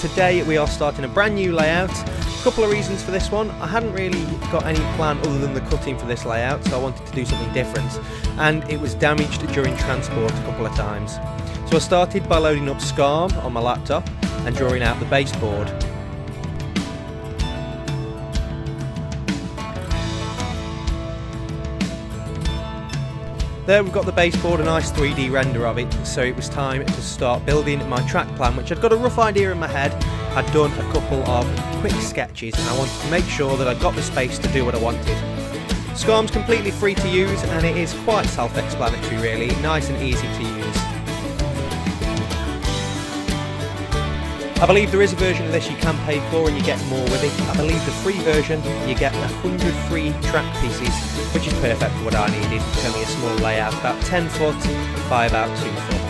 today we are starting a brand new layout. A couple of reasons for this one. I hadn't really got any plan other than the cutting for this layout, so I wanted to do something different, and it was damaged during transport a couple of times. So I started by loading up SCARM on my laptop and drawing out the baseboard. There we've got the baseboard, a nice 3D render of it, so it was time to start building my track plan, which I'd got a rough idea in my head. I'd done a couple of quick sketches and I wanted to make sure that I got the space to do what I wanted. SCARM's completely free to use and it is quite self-explanatory really, nice and easy to use. I believe there is a version of this you can pay for and you get more with it. I believe the free version you get 100 free track pieces, which is perfect for what I needed. It's only a small layout, about 10 foot by about 2 foot.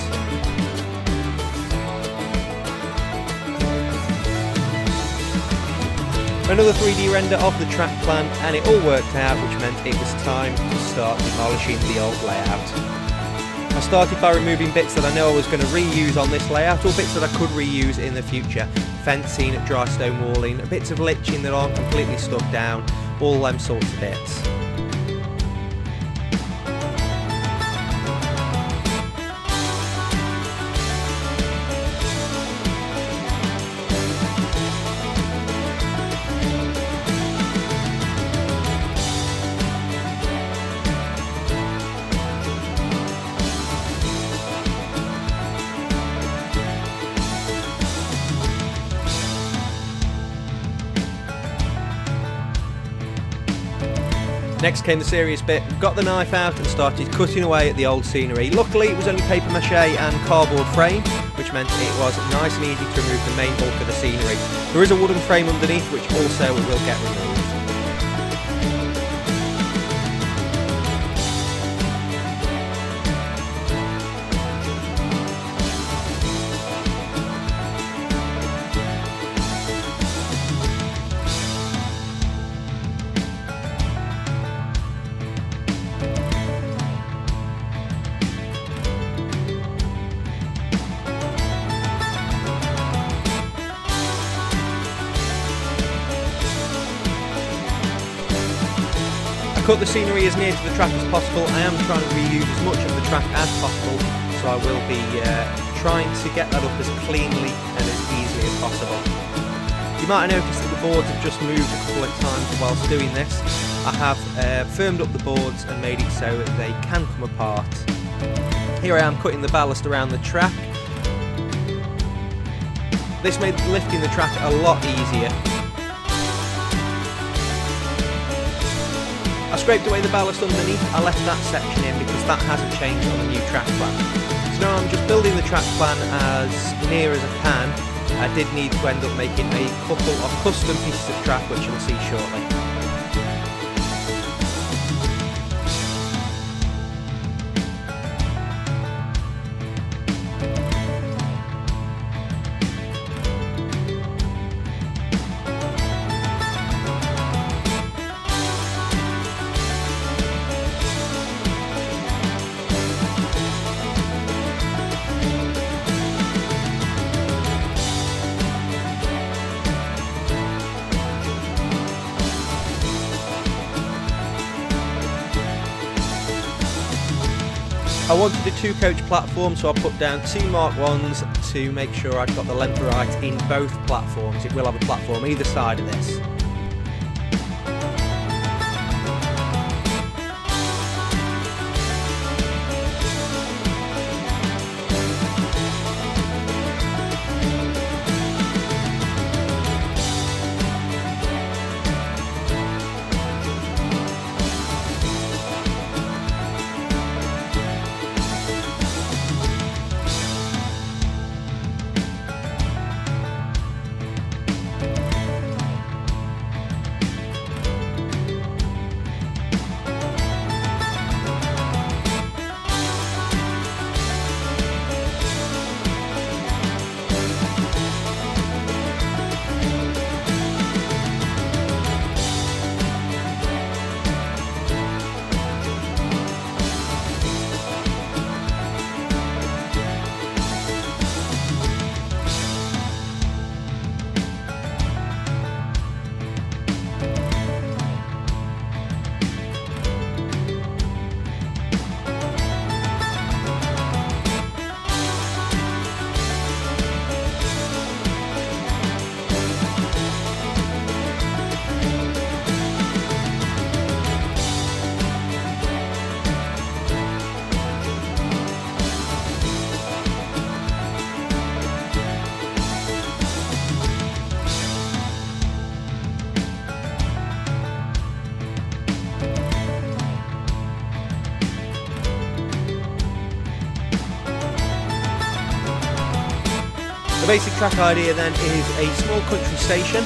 Another 3D render of the track plan and it all worked out, which meant it was time to start demolishing the old layout. I started by removing bits that I know I was going to reuse on this layout, or bits that I could reuse in the future. Fencing, dry stone walling, bits of liching that aren't completely stuck down, all them sorts of bits. Next came the serious bit. Got the knife out and started cutting away at the old scenery. Luckily it was only paper mache and cardboard frame, which meant it was nice and easy to remove the main bulk of the scenery. There is a wooden frame underneath which also will get removed. Cut the scenery as near to the track as possible. I am trying to reuse as much of the track as possible, so I will be trying to get that up as cleanly and as easily as possible. You might have noticed that the boards have just moved a couple of times whilst doing this. I have firmed up the boards and made it so that they can come apart. Here I am cutting the ballast around the track. This made lifting the track a lot easier. I scraped away the ballast underneath. I left that section in because that hasn't changed on the new track plan. So now I'm just building the track plan as near as I can. I did need to end up making a couple of custom pieces of track, which you'll see shortly. I wanted a 2-coach platform, so I put down 2 Mark 1s to make sure I'd got the length right in both platforms. It will have a platform either side of this. The basic track idea then is a small country station,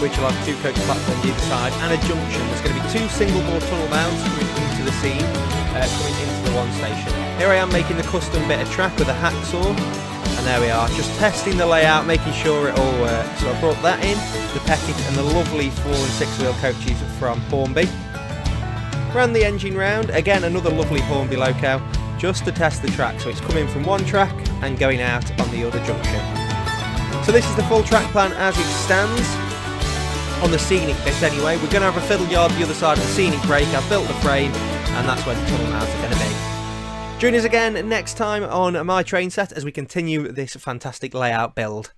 which will have 2 coach platforms either side, and a junction. There's going to be 2 single bore tunnel bounds coming into the scene, coming into the one station. Here I am making the custom bit of track with a hacksaw, and there we are, just testing the layout, making sure it all works. So I brought that in, the Peckett and the lovely 4- and 6-wheel coaches from Hornby. Ran the engine round, again another lovely Hornby loco, just to test the track. So it's coming from one track and going out on the other junction. So this is the full track plan as it stands. On the scenic bit anyway, we're going to have a fiddle yard the other side of the scenic break. I've built the frame, and that's where the tunnel mounts are going to be. Join us again next time on MyTrainset as we continue this fantastic layout build.